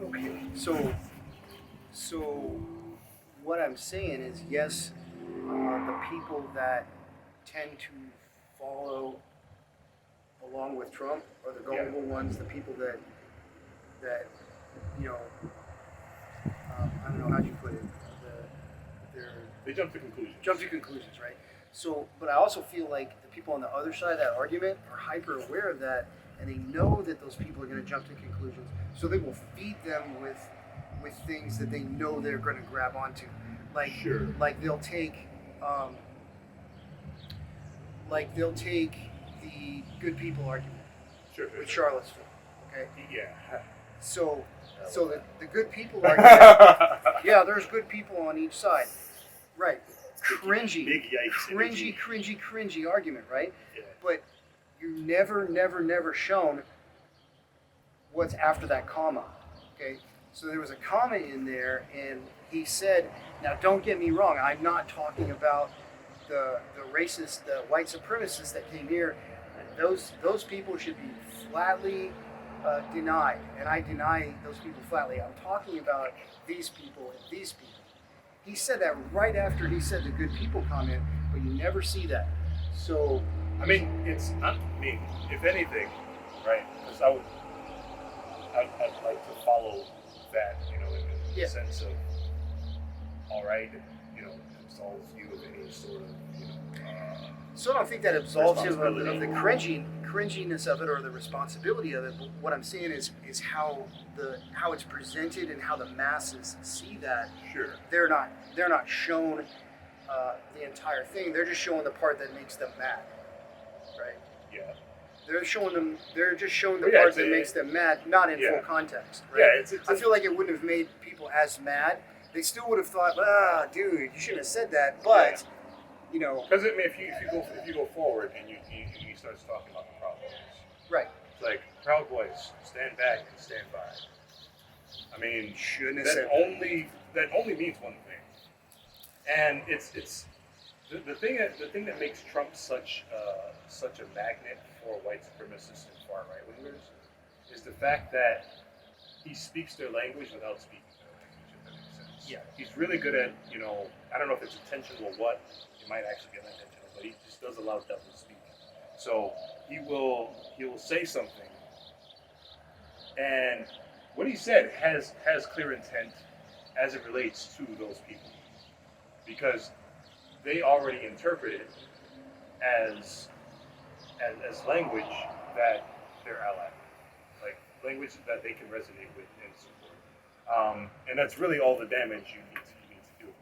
Okay, so what I'm saying is yes, the people that tend to follow along with Trump are the gullible ones, the people that you know, I don't know how you put it, they jump to conclusions. jump to conclusions, right? So, but I also feel like the people on the other side of that argument are hyper aware of that, and they know that those people are going to jump to conclusions, so they will feed them with things that they know they're going to grab onto, like Sure. um, like they'll take the good people argument with Charlottesville, okay? Yeah. So the good people argument, yeah, there's good people on each side, right? Big yikes. Cringy argument, right? Yeah. But you never shown what's after that comma, okay? So there was a comma in there, and he said, now don't get me wrong, I'm not talking about the racist, the white supremacists that came here. Those people should be flatly denied, and I deny those people flatly. I'm talking about these people and these people. He said that right after he said the good people comment, but you never see that. So, I mean, if anything, right? Because I'd like to follow that, in the sense of, all right, it absolves you of any sort of, so I don't think that absolves him of the cringiness of it or the responsibility of it. But what I'm saying is how it's presented and how the masses see that. Sure. They're not shown the entire thing. They're just showing the part that makes them mad, right? Yeah. They're just showing the part that makes them mad, not in full context. Right? Yeah. I feel like it wouldn't have made people as mad. They still would have thought, dude, you shouldn't have said that. But because if you go forward and you start talking about the Proud Boys, right? It's like Proud Boys, stand back and stand by. I mean, shouldn't have that said only means one thing, and it's the thing that makes Trump such a magnet for white supremacists and far right wingers is the fact that he speaks their language without speaking their language. If that makes sense. Yeah. He's really good at I don't know if it's intentional or what. It might actually be unintentional, but he just does allow devil to speak. So he will say something, and what he said has clear intent as it relates to those people, because they already interpret it as language that they're allied with, like language that they can resonate with and support. And that's really all the damage you need to do.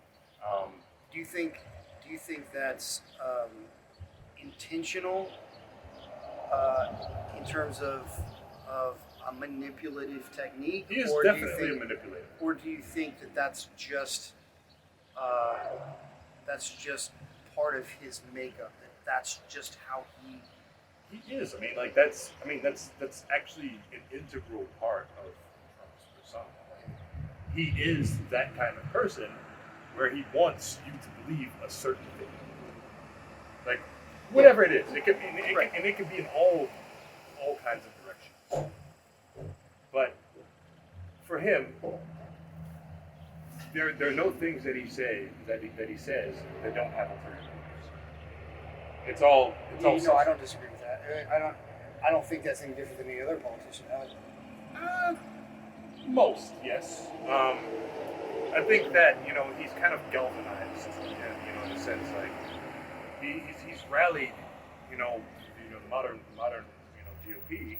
Do you think that's intentional in terms of a manipulative technique? He is definitely a manipulator. Or do you think that that's just part of his makeup? That's just how he is. That's actually an integral part of Trump's persona. He is that kind of person where he wants you to believe a certain thing, like whatever it is. It could be, and it could be in all kinds of directions. But for him, there are no things that he says that that don't have alternatives. It's all. No, I don't disagree with that. I don't think that's any different than any other politician. Most, yes. I think that he's kind of galvanized, in a sense, like he's rallied, the modern GOP,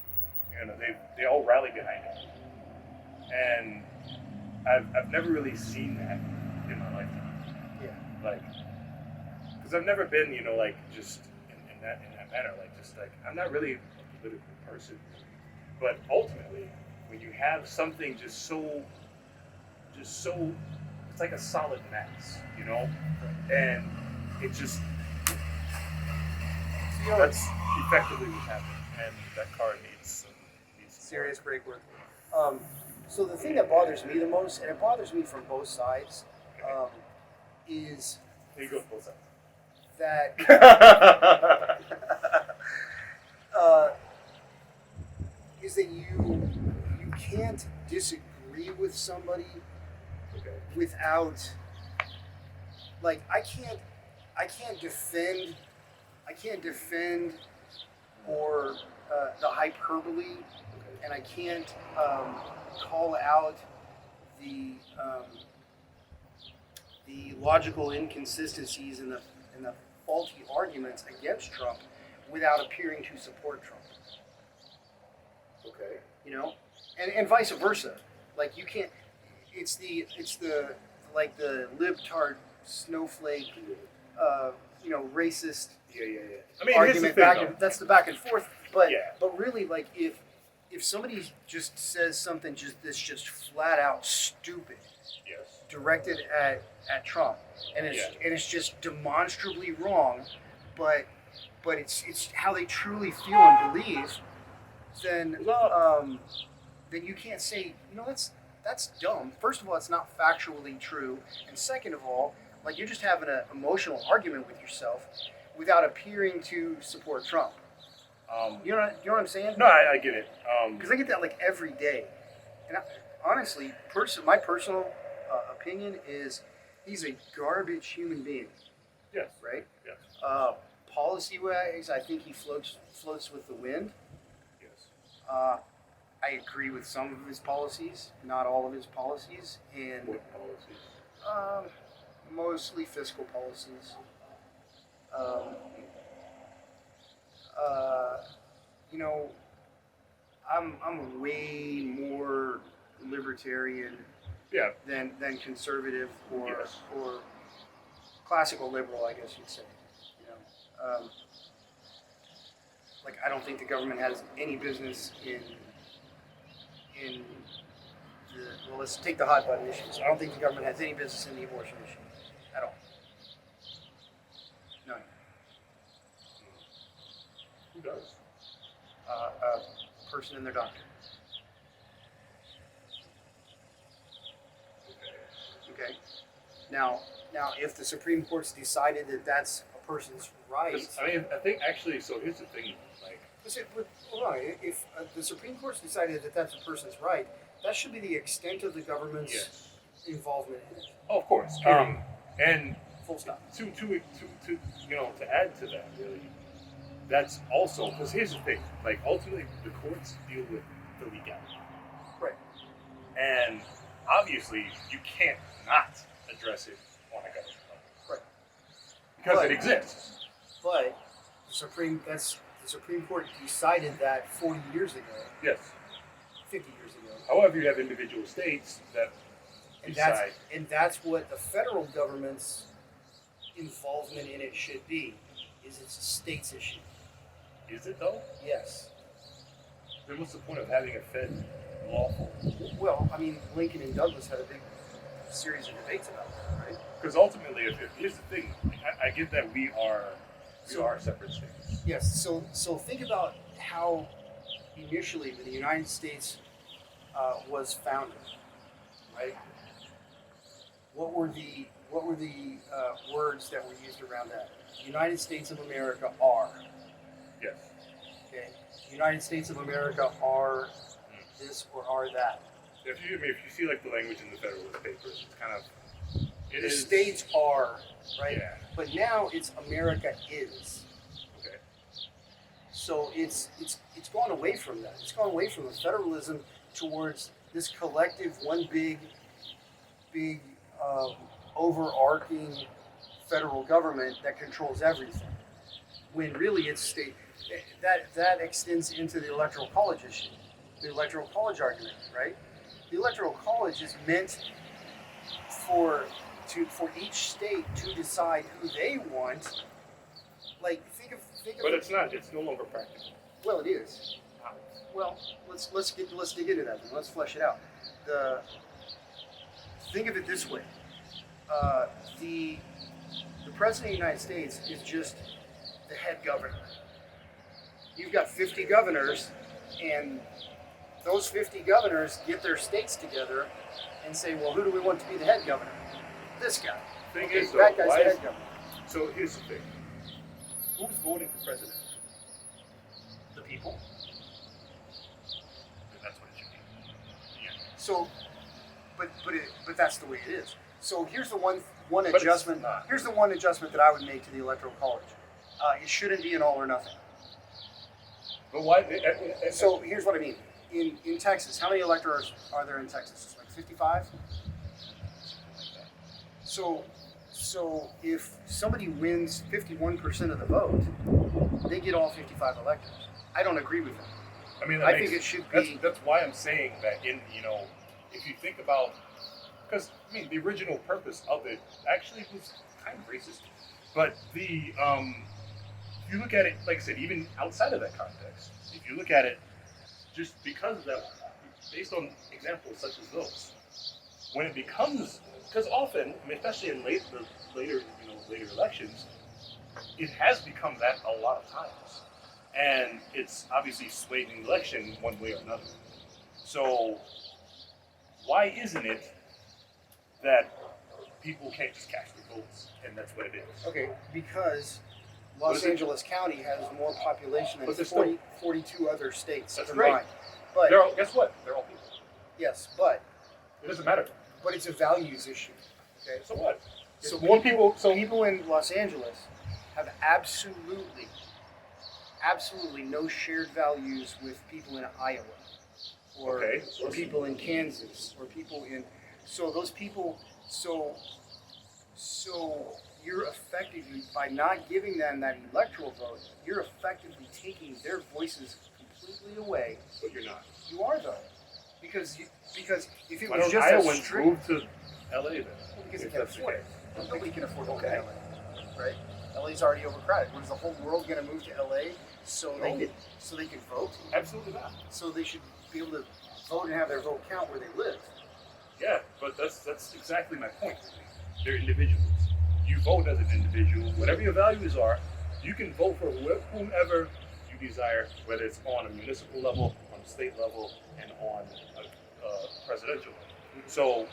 they all rally behind him, and I've never really seen that in my lifetime. Yeah. Because I've never been, just in that manner, I'm not really a political person, but ultimately, when you have something just so it's like a solid mass, and it just that's effectively what happened, and that car needs some serious brake work. So the thing that bothers me the most, and it bothers me from both sides, is there you go, both sides. That is that you can't disagree agree with somebody Okay. without, like, I can't defend or the hyperbole, Okay. and I can't call out the logical inconsistencies and the faulty arguments against Trump without appearing to support Trump. Okay. You know, and vice versa. Like, you can't. It's the like the libtard snowflake, racist Yeah. I mean, here's the argument thing, that's the back and forth. But Yeah. but really, like, if somebody just says something that's just flat out stupid, Yes. directed at Trump, and it's just demonstrably wrong, but it's how they truly feel and believe, then you can't say, that's dumb. First of all, it's not factually true, and second of all, like, you're just having an emotional argument with yourself without appearing to support Trump. You know what I'm saying? No, I get it. Because I get that, like, every day, and honestly, my personal opinion is he's a garbage human being, Yes. right? Yes. Policy-wise, I think he floats with the wind. Yes. I agree with some of his policies, not all of his policies, and What policies? mostly fiscal policies. I'm way more libertarian Yeah. than conservative or Yes. or classical liberal, I guess you'd say. Like, I don't think the government has any business in let's take the hot button issues. I don't think the government has any business in the abortion issue at all. None. Who does? A person and their doctor. Okay. Now, if the Supreme Court's decided that that's a person's right, I mean, I think actually. So here's the thing. Like, hold on. If the Supreme Court's decided that that's a person's right, that should be the extent of the government's yes. involvement in it. Oh, of course. Period. And Full stop. to add to that, really, that's also because here's the thing. Like, ultimately, the courts deal with the legality, Right. and obviously, you can't not address it on a government level, Right. because But- it exists. But the Supreme Court decided that 40 years ago, Yes. 50 years ago. However, you have individual states that And decide. that's what the federal government's involvement in it should be. Is it's a state's issue. Is it though? Yes. Then what's the point of having a Fed lawful? Well, I mean, Lincoln and Douglas had a big series of debates about that, right? Because ultimately, if here's the thing, I get that we are separate states. Yes. So think about how initially when the United States was founded, right? What were the words that were used around that? The United States of America are. Yes. Okay. The United States of America are this or are that. If you see like the language in the Federalist Papers, it's kind of The states are, right? Yeah. But now it's America is. Okay. So it's gone away from that. It's gone away from the federalism towards this collective, one big overarching federal government that controls everything. When really it's state. That extends into the electoral college issue, the electoral college argument, right? The electoral college is meant for each state to decide who they want. Like, think of. But it's not. It's no longer practical. Well, it is. Well, let's dig into that. Then. Let's flesh it out. Think of it this way: the president of the United States is just the head governor. You've got 50 governors, and those 50 governors get their states together and say, well, who do we want to be the head governor? This guy. Thing Okay, is, though, that guy's why the is- head governor. So here's the thing. Who's voting for president? The people. That's what it should be. Yeah. So but that's the way it is. So here's the one But it's adjustment. not. Here's the one adjustment that I would make to the electoral college. It shouldn't be an all or nothing. But why? So here's what I mean. In Texas, how many electors are there in Texas? Like 55. So if somebody wins 51% of the vote, they get all 55 electors. I don't agree with that. I mean, I think it should be. That's why I'm saying that if you think about, because I mean, the original purpose of it actually was kind of racist, but if you look at it, like I said, even outside of that context, if you look at it, just because of that, based on examples such as those, when it becomes, because often, I mean, especially in later elections, it has become that a lot of times. And it's obviously swayed the election one way or another. So why isn't it that people can't just cast their votes, and that's what it is? Okay, because Los Angeles County has more population than But 42 other states That's combined. right. But Guess what? They're all people. yes, but It doesn't matter. it's a values issue. Okay, So what? so If more people. So people in Los Angeles have absolutely no shared values with people in Iowa, or Okay. or people in Kansas, or people in. So those people. So you're effectively, by not giving them that electoral vote, you're effectively taking their voices completely away. But you're not. You are though, because if it Why was don't just a Iowans strict, move to LA then? because they If can that's the afford it. case. Nobody can afford to live Okay. in LA, right? LA's already overcrowded. Was the whole world going to move to LA so No. they could vote? Absolutely not. So they should be able to vote and have their vote count where they live. Yeah, but that's exactly my point. They're individuals. You vote as an individual. Whatever your values are, you can vote for whomever you desire, whether it's on a municipal level, on a state level, and on a presidential level. So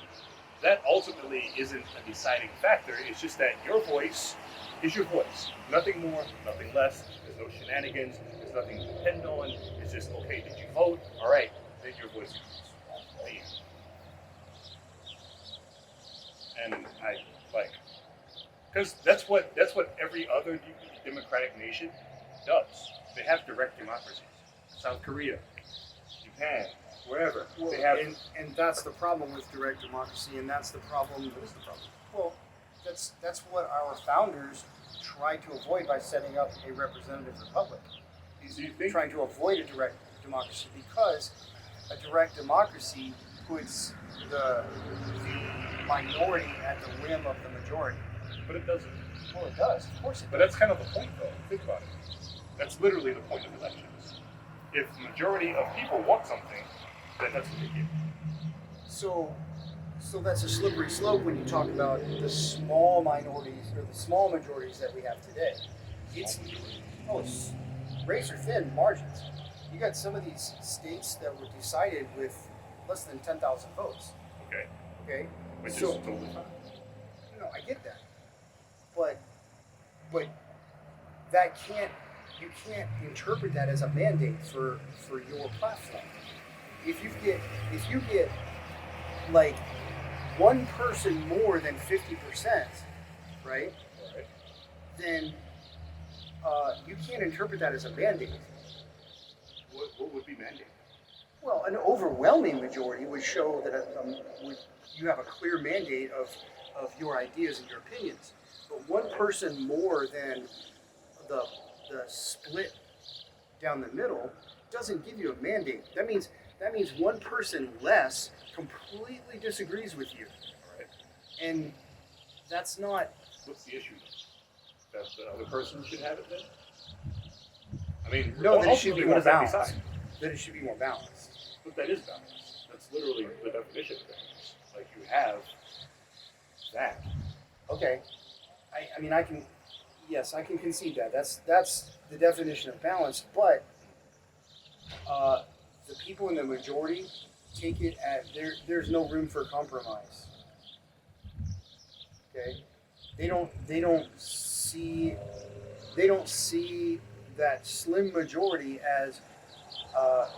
that ultimately isn't a deciding factor. It's just that your voice is your voice. Nothing more, nothing less. There's no shenanigans. There's nothing to depend on. It's just, okay, did you vote? All right, then your voice counts. There you go. And I like, because that's what every other democratic nation does. They have direct democracies. South Korea, Japan, wherever they have. And that's the problem with direct democracy, and that's the problem. What is the problem? Well, that's what our founders tried to avoid by setting up a representative republic. Do you think? Trying to avoid a direct democracy, because a direct democracy puts the minority at the whim of the majority. But it doesn't. Well, it does. Of course it But does. that's kind of the point, though. Think about it. That's literally the point of elections. If the majority of people want something, then that's what they get. So that's a slippery slope when you talk about the small minorities or the small majorities that we have today. It's razor thin margins. You got some of these states that were decided with less than 10,000 votes. Okay. Okay. Which is So- totally fine. No, I get that, but that you can't interpret that as a mandate for your platform. If you get like one person more than 50%, right? Right. Then you can't interpret that as a mandate. What would be mandated? Well, an overwhelming majority would show that you have a clear mandate of your ideas and your opinions. But one person more than the split down the middle doesn't give you a mandate. That means one person less completely disagrees with you, Right. and that's not. What's the issue? That the other person should have it then? I mean, No, that it should be ultimately, more what does that balanced. decide? That it should be more balanced. But that is balance. That's literally the definition of balance. Like you have that. Okay, I mean I can concede that. That's the definition of balance. But the people in the majority take it at there's no room for compromise. Okay, they don't see that slim majority as a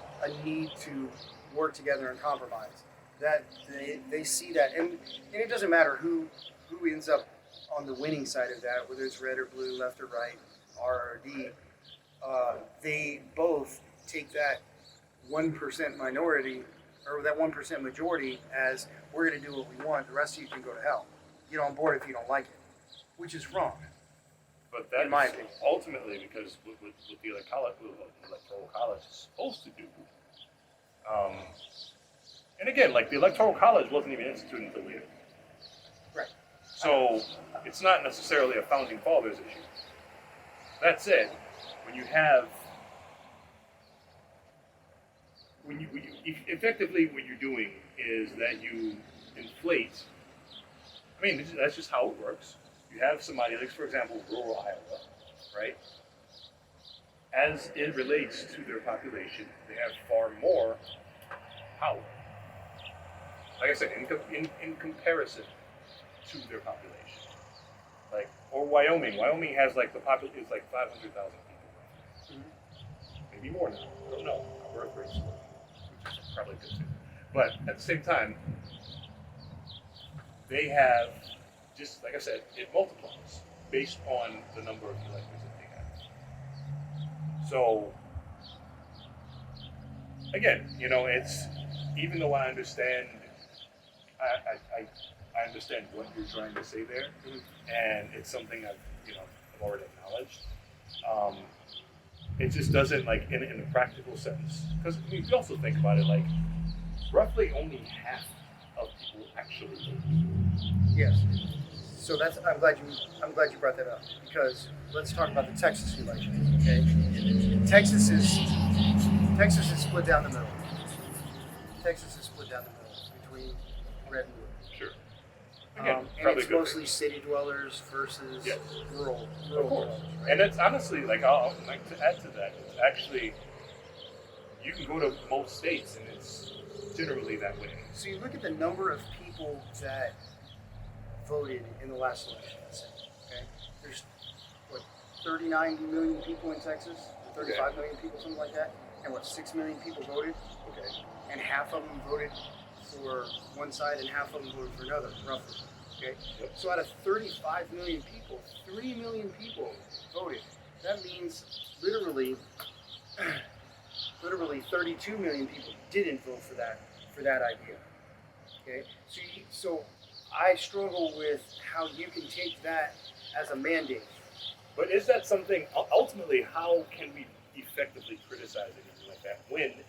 need to work together and compromise. that they see that, and it doesn't matter who ends up on the winning side of that, whether it's red or blue, left or right, R or D. They both take that 1% minority or that 1% majority as we're going to do what we want. The rest of you can go to hell. Get on board if you don't like it, which is wrong. But that's in my opinion. ultimately because what the electoral college is supposed to do. And again, like the electoral college wasn't even instituted until later. Right. So it's not necessarily a founding fathers issue. That said, when you have effectively what you're doing is that you inflate. I mean, that's just how it works. You have somebody, like for example, rural Iowa, right? As it relates to their population, they have far more power. Like I said, in comparison to their population, like or Wyoming. Wyoming has like the population is like 500,000 people, maybe more now. I don't know. Our birth rate's probably good too. But at the same time, they have, just like I said, it multiplies based on the number of electors that they have. So, again, it's, even though I understand, I understand what you're trying to say there, and it's something I've already acknowledged. It just doesn't, like, in a practical sense, because if you also think about it, like, roughly only half of people actually vote. Yes. So I'm glad you brought that up, because let's talk about the Texas election. Okay, Texas is split down the middle. Texas is split down the middle between red and blue. Sure. And it's mostly city dwellers versus rural dwellers. Right? And it's honestly, like, I'll like to add to that. It's actually, you can go to most states and it's generally that way. So you look at the number of people that voted in the last election. Let's say, okay, there's 39 million people in Texas, 35 million people, something like that, and 6 million people voted. Okay. And half of them voted for one side and half of them voted for another, roughly. Okay? Yep. So out of 35 million people, 3 million people voted. That means literally 32 million people didn't vote for that idea. Okay? So I struggle with how you can take that as a mandate. But is that something, ultimately, how can we effectively criticize anything like that when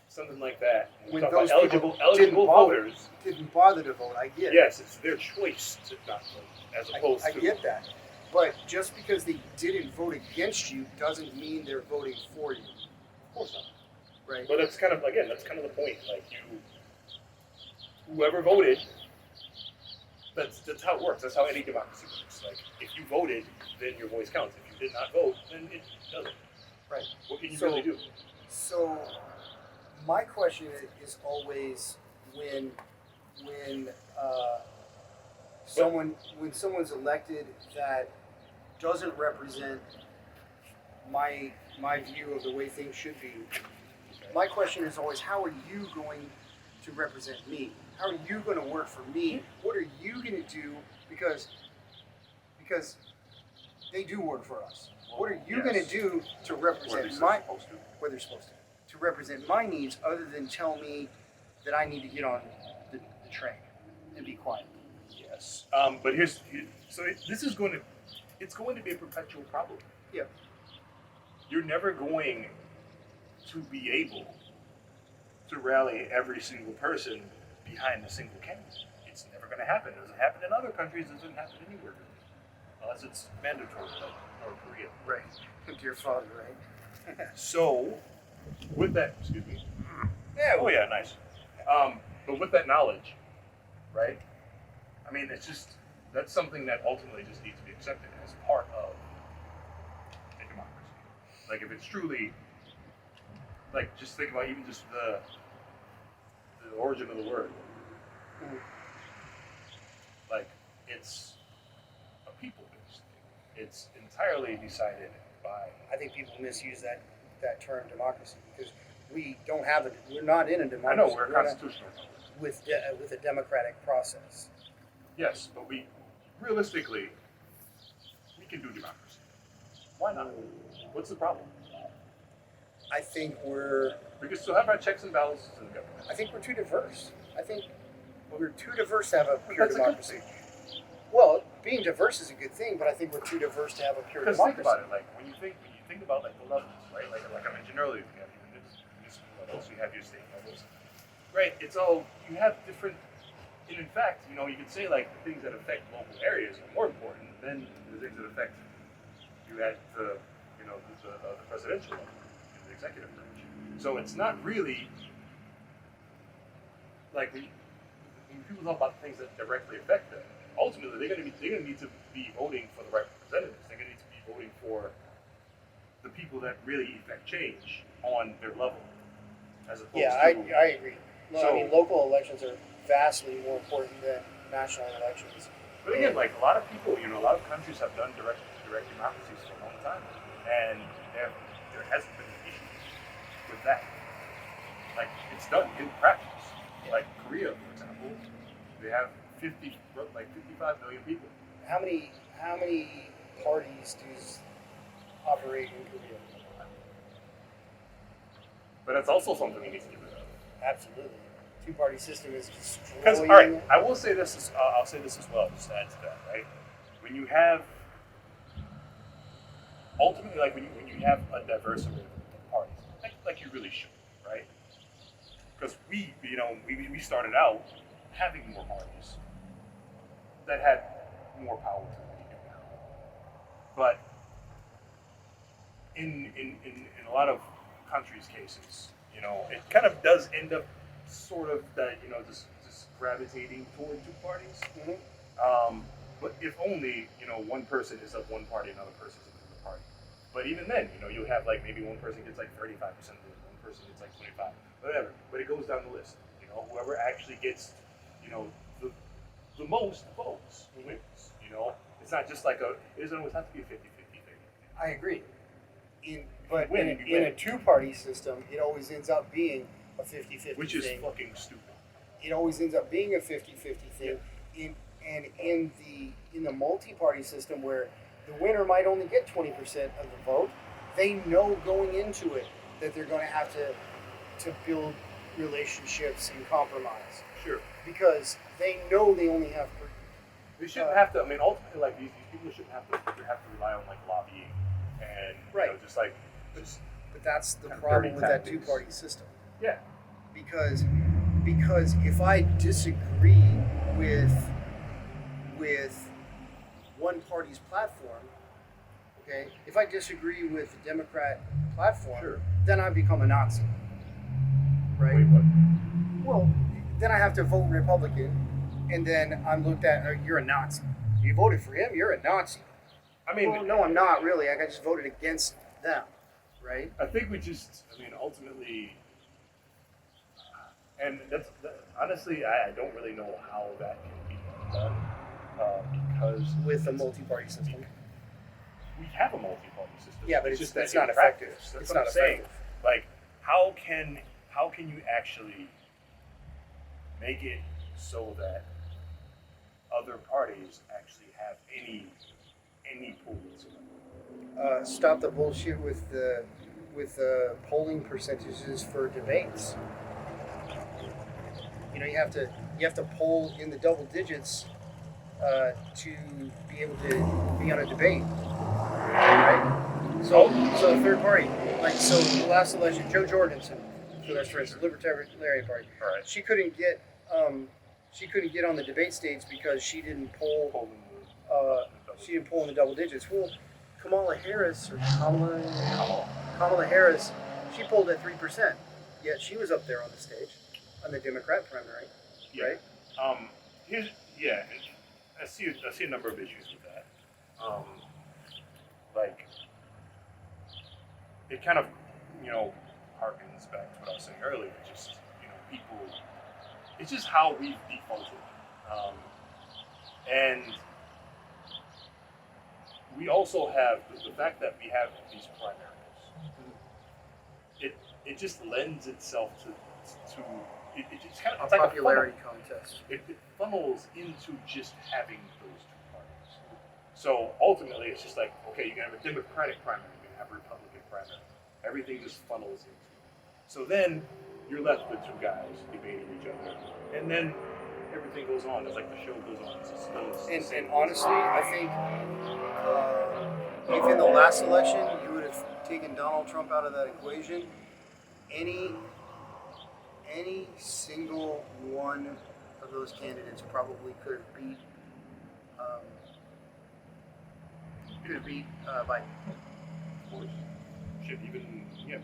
something like that, When talk those about people eligible voters, didn't bother to vote, I get it. yes, it's their choice to not vote, as opposed I to... get that. But just because they didn't vote against you doesn't mean they're voting for you. Of course not. Right? But that's kind of the point. Like, whoever voted, that's how it works. That's how any democracy works. Like, if you voted, then your voice counts. If you did not vote, then it doesn't. Right. What can you really do? So my question is always when someone's elected that doesn't represent my view of the way things should be. My question is always, how are you going to represent me? How are you going to work for me? What are you going to do? Because they do work for us. What are you going to do to represent what they're supposed to represent my needs, other than tell me that I need to get on the train and be quiet? Yes. But it's going to be a perpetual problem. Yeah. You're never going to be able to rally every single person behind a single candidate. It's never going to happen. It doesn't happen in other countries. It doesn't happen anywhere, unless it's mandatory, like North Korea. Right. Come to your father, right? So, with that, excuse me. Yeah. Oh yeah, nice. But with that knowledge, right? I mean, that's something that ultimately just needs to be accepted as part of a democracy. Like, if it's truly, like, just think about even just the origin of the word. Mhm. Like, it's a people-based thing. It's entirely decided by... I think people misuse that term democracy, because we don't have we're not in a democracy. I know we're a constitutional republic. with a democratic process. Yes, but we realistically we can do democracy. Why not? What's the problem? I think We can still have our checks and balances in the government. I think we're too diverse. I think we're too diverse to have a pure That's democracy. a good thing. Well, being diverse is a good thing, but I think we're too diverse to have a pure Because democracy. think about it, like when you think about like the levels, right? Like I mentioned earlier, you have your municipal levels, you have your state levels, right? It's all you have different. And in fact, you could say like the things that affect local areas are more important than the things that affect you at the presidential level, the executive branch. So it's not really like when people talk about things that directly affect them. Ultimately, they're going to need to be voting for the right representatives. They're going to need to be voting for the people that really affect change on their level, as opposed Yeah, to. I agree. No, So- I mean, local elections are vastly more important than national elections. But again, like a lot of people, a lot of countries have done direct democracies for a long time, and there hasn't been issues with that. Like it's done in practice. Like Korea, for example, they have 55 million people. How many parties do operate in Korea? But that's also something we need to get rid of. Absolutely. Two-party system is destroying. Because all right, I will say this. I'll say this as well, just to add to that, right? When you have ultimately, like when you have a diverse array of parties, like you really should, right? Because we started out having more parties that had more power than we do now. But in a lot of countries' cases, it kind of does end up sort of that, just gravitating toward two parties. Mm-hmm. But if only, one person is of one party, another person is of another party. But even then, you'll have like maybe one person gets like 35% of it, one person gets like 25, whatever. But it goes down the list. Whoever actually gets, the most votes wins. It's not just like it doesn't always have to be a 50-50 thing. I agree. In a two-party system, it always ends up being a 50-50 thing. Which is fucking stupid. It always ends up being a 50-50 thing. Yeah. In the multi-party system, where the winner might only get 20% of the vote, they know going into it that they're going to have to build relationships and compromise. Sure. Because they know they only have. They shouldn't have to. I mean, ultimately, like these people shouldn't have to rely on like lobbying and Right. But that's the kind of problem dirty with that tactics. two-party system. Yeah. Because if I disagree with one party's platform, okay, if I disagree with the Democrat platform, Sure. then I become a Nazi, right? Wait, what? Well, then I have to vote Republican, and then I'm looked at, you're a Nazi. You voted for him, you're a Nazi. I mean, Well, no, I'm not really. I just voted against them, right? I think ultimately, and honestly, I don't really know how that can be done because With a multi-party system. we have a multi-party system. Yeah, but it's it's that not in practice, effective. That's It's what not I'm saying. effective. Like, how can you actually make it so that other parties actually have any pull whatsoever? Stop the bullshit with the polling percentages for debates. You have to poll in the double digits to be able to be on a debate, right? So a third party, so the last election, Joe Jorgensen, for instance, Libertarian Party, All right. she couldn't get on the debate stage because she didn't poll. She didn't poll in the double digits. Well, Kamala Harris, she polled at 3%. Yet she was up there on the stage, on the Democrat primary, right? I see a number of issues with that. It kind of harkens back to what I was saying earlier. Just people. It's just how we've defaulted, and we also have the fact that we have these primaries. it just lends itself to it's kind of A popularity contest. It funnels into just having those two parties. So ultimately, it's just like, okay, you can have a Democratic primary, you can have a Republican primary. Everything just funnels into it. So then you're left with two guys debating each other, and then everything goes on. It's like the show goes on. It's just And honestly, I think if in the last election you would have taken Donald Trump out of that equation, any single one of those candidates probably could have beat Biden. Of course. Shit, even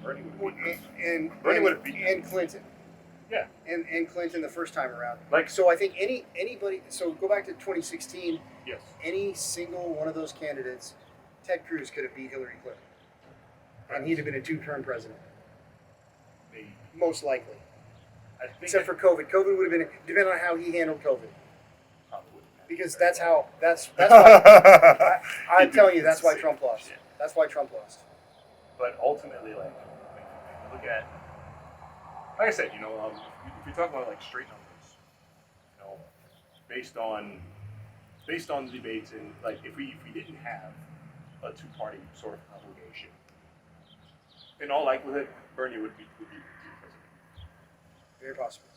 Bernie would have beaten. Bernie would have beaten. And Clinton. Yeah. And Clinton the first time around. Like, so I think anybody. So go back to 2016. Yes. Any single one of those candidates, Ted Cruz could have beat Hillary Clinton, and he'd have been a two-term president. Maybe. Most likely. Except for COVID. COVID would have been depending on how he handled COVID. Because that's why I'm telling you, that's why Trump lost. Shit. That's why Trump lost. But ultimately, like look at, like I said, if you talk about like straight numbers, based on the debates, and like if we didn't have a two-party sort of obligation, in all likelihood, Bernie would be president. Very possible.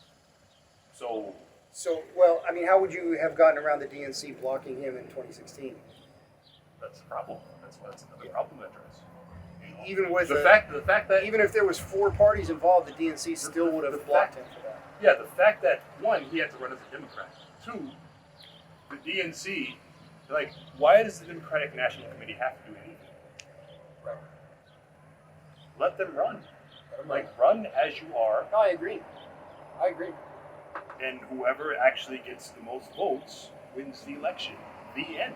So well, I mean, how would you have gotten around the DNC blocking him in 2016? that's the problem. That's another problem to address. Even with the fact that even if there was 4 parties involved, the DNC still would have blocked him for that. Yeah, the fact that 1, he had to run as a Democrat. 2, the DNC, like, why does the Democratic National Committee have to do anything? Right. Let them run. Run as you are. No, I agree. And whoever actually gets the most votes wins the election. The end.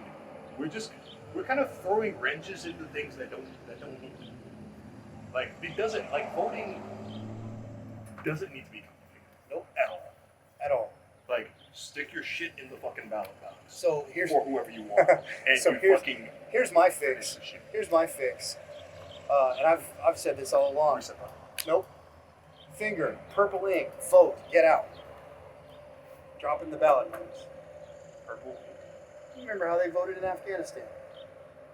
We're kind of throwing wrenches into things that don't need to. Like, it doesn't, like, voting doesn't need to be complicated. Nope. At all. Like, stick your shit in the fucking ballot box. So here's for whoever you want. And so here's my fix. Here's my fix. And I've said this all along. Nope. Finger, purple ink, vote, get out. Drop in the ballot box. Purple. You remember how they voted in Afghanistan?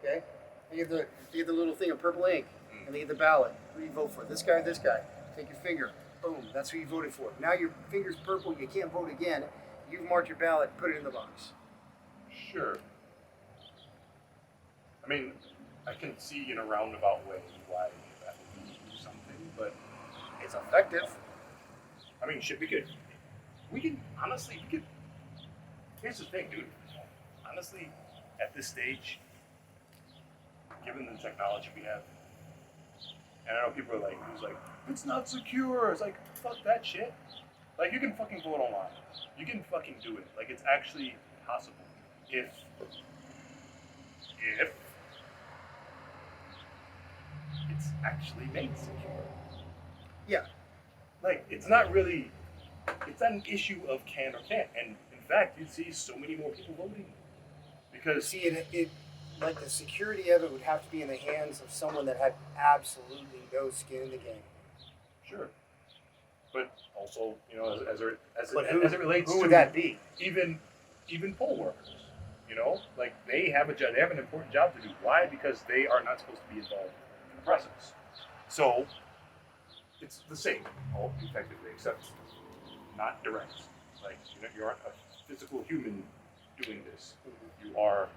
Okay? They get the little thing of purple ink, and they get the ballot. Who do you vote for? This guy or this guy? Take your finger. Boom. That's who you voted for. Now your finger's purple. You can't vote again. You've marked your ballot. Put it in the box. Sure. I mean, I can see in a roundabout way why that would do something, but it's effective. I mean, shit, we could, here's the thing, dude. Honestly, at this stage, given the technology we have, and I know people are like, it's not secure. It's like, fuck that shit. Like, you can fucking vote online. You can fucking do it. Like, it's actually possible. If it's actually made secure. Yeah. Like, it's not an issue of can or can't. And in fact, you'd see so many more people voting. Because see, it like the security of it would have to be in the hands of someone that had absolutely no skin in the game. Sure. But also, as it relates who to would that be? Even poll workers, like they have a job. They have an important job to do. Why? Because they are not supposed to be involved in the process. So it's the same, all effectively, except not direct. Like you aren't a physical human doing this. You are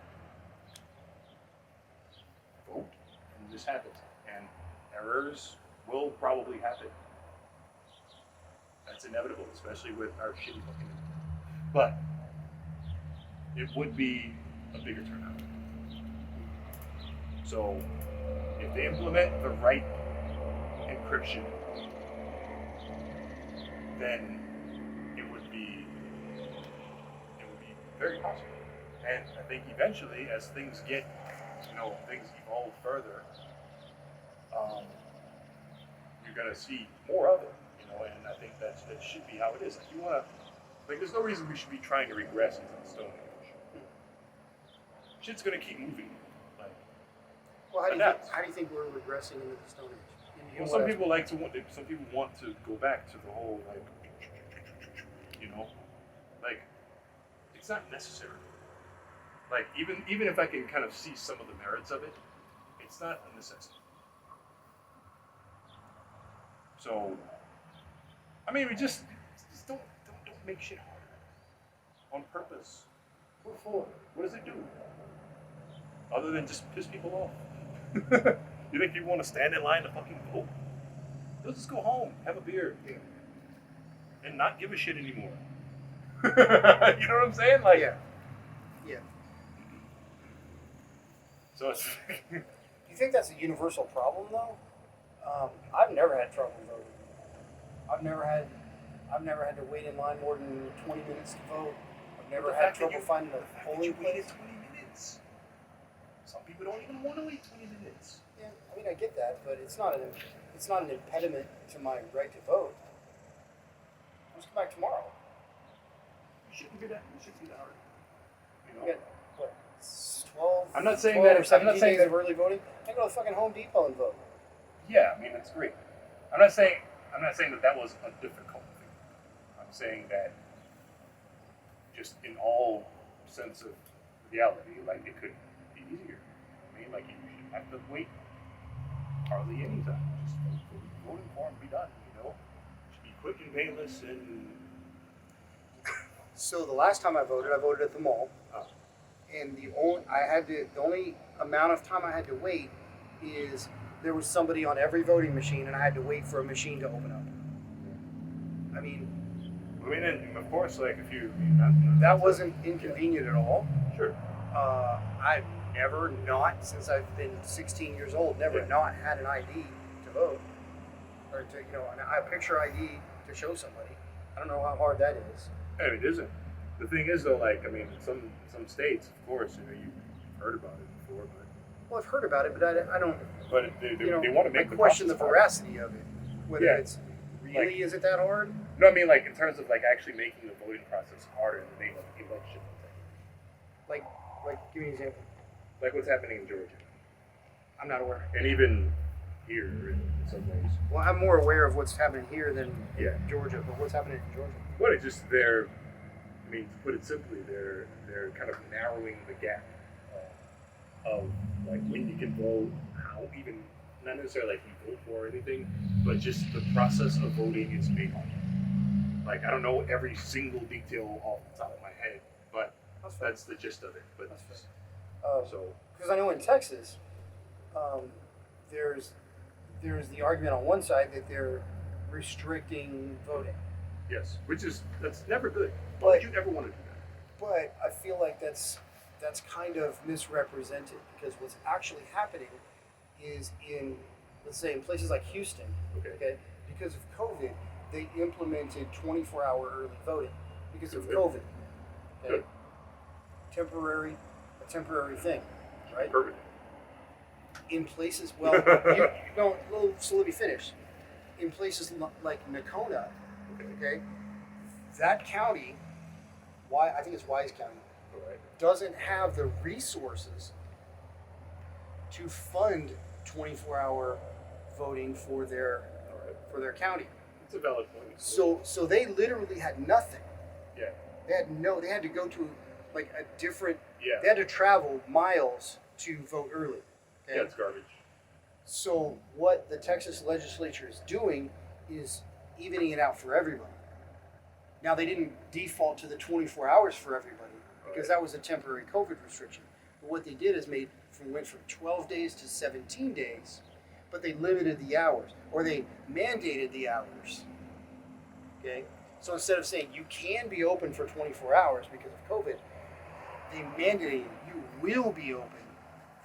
vote, and this happens, and errors will probably happen. That's inevitable, especially with our shitty fucking. But it would be a bigger turnout. So if they implement the right encryption, then it would be very possible. And I think eventually, as things get, things evolve further, you're gonna see more of it. And I think that should be how it is. There's no reason we should be trying to regress into the Stone Age. Shit's gonna keep moving. Well, how do you think we're regressing into the Stone Age? Well, some people like to want. Some people want to go back to the whole like, you know, like it's not necessary. Like even if I can kind of see some of the merits of it, it's not a necessity. So, I mean, we just don't make shit harder on purpose. What for? What does it do? Other than just piss people off. You think people want to stand in line to fucking vote? They'll just go home, have a beer, and not give a shit anymore. You know what I'm saying? Like, yeah. So it's. Do you think that's a universal problem, though? I've never had trouble voting. I've never had to wait in line more than 20 minutes to vote. I've never had trouble finding a polling place. 20 minutes. Some people don't even want to wait 20 minutes. Yeah, I mean, I get that, but it's not an impediment to my right to vote. Let's come back tomorrow. You shouldn't be that. You shouldn't be that hard. You know. We got, what, 12? I'm not saying 12 that. Or 17 I'm not saying days that. of early voting. I go to fucking Home Depot and vote. Yeah, I mean that's great. I'm not saying that was a difficult thing. I'm saying that just in all sense of reality, like it could be easier. I mean, like you shouldn't have to wait hardly any time. Just vote in form, be done. You know, just be quick and painless and. So the last time I voted at the mall, and the only amount of time I had to wait is there was somebody on every voting machine, and I had to wait for a machine to open up. I mean, and of course, like if you that wasn't inconvenient at all. Sure. I've never not since I've been 16 years old, not had an ID to vote or to a picture ID to show somebody. I don't know how hard that is. And it isn't. The thing is, though, like, I mean, some states, of course, you've heard about it before, but. Well, I've heard about it, but I don't. But they want to make I the question the process veracity of it. Whether it's really, like, is it that hard? No, I mean, like, in terms of, like, actually making the voting process harder in the name of election. Like, give me an example. Like what's happening in Georgia. I'm not aware. And even here in some ways. Well, I'm more aware of what's happening here than Yeah. Georgia, but what's happening in Georgia? Well, it's just to put it simply, they're kind of narrowing the gap of like when you can vote, how even not necessarily like you vote for or anything, but just the process of voting is made harder. Like I don't know every single detail off the top of my head, but that's the gist of it. But so because I know in Texas, there's the argument on one side that they're restricting voting. Yes, that's never good. Why would you ever want to do that? But I feel like that's kind of misrepresented because what's actually happening is in, let's say, in places like Houston, okay, because of COVID, they implemented 24-hour early voting because of COVID. Okay, a temporary thing, right? Perfect. In places, so let me finish. In places like Nakona, okay, that county, I think it's Wise County, doesn't have the resources to fund 24-hour voting for their county. It's a valid point. So they literally had nothing. Yeah. They had to go to like a different. Yeah. They had to travel miles to vote early. Okay? Yeah, it's garbage. So what the Texas legislature is doing is evening it out for everybody. Now they didn't default to the 24 hours for everybody because that was a temporary COVID restriction. But what they did is went from 12 days to 17 days, but they limited the hours or they mandated the hours. Okay? So instead of saying you can be open for 24 hours because of COVID, they mandated you will be open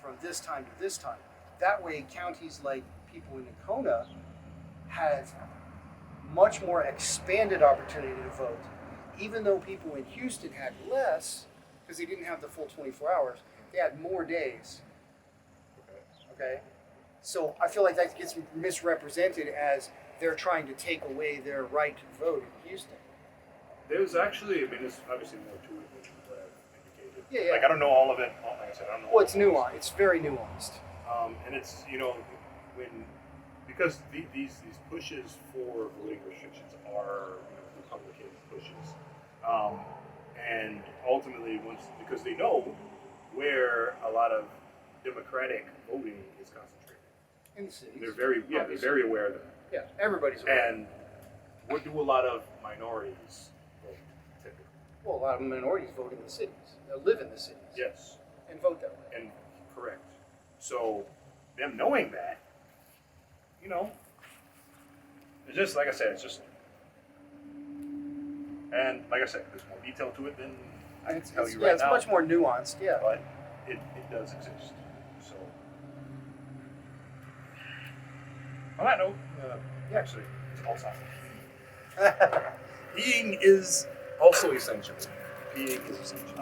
from this time to this time. That way, counties like people in Nakona have much more expanded opportunity to vote. Even though people in Houston had less, because they didn't have the full 24 hours, they had more days. Okay? So I feel like that gets misrepresented as they're trying to take away their right to vote in Houston. There's actually, there's obviously more to it than what I've indicated. Yeah. Like, I don't know all of it. Like I said, I don't know. Well, it's nuanced. It's very nuanced. And it's, because these pushes for voting restrictions are Republican pushes, and ultimately because they know where a lot of Democratic voting is concentrated. In the cities. They're very aware of that. Yeah, everybody's aware. And what do a lot of minorities vote typically? Well, a lot of minorities vote in the cities. They live in the cities. Yes. And vote that way. And correct. So them knowing that, it's just like I said, and like I said, there's more detail to it than I can tell you right it's now. much more nuanced, yeah. But it does exist. So on that note, actually, it's all time. Peeing is also essential. Peeing is essential.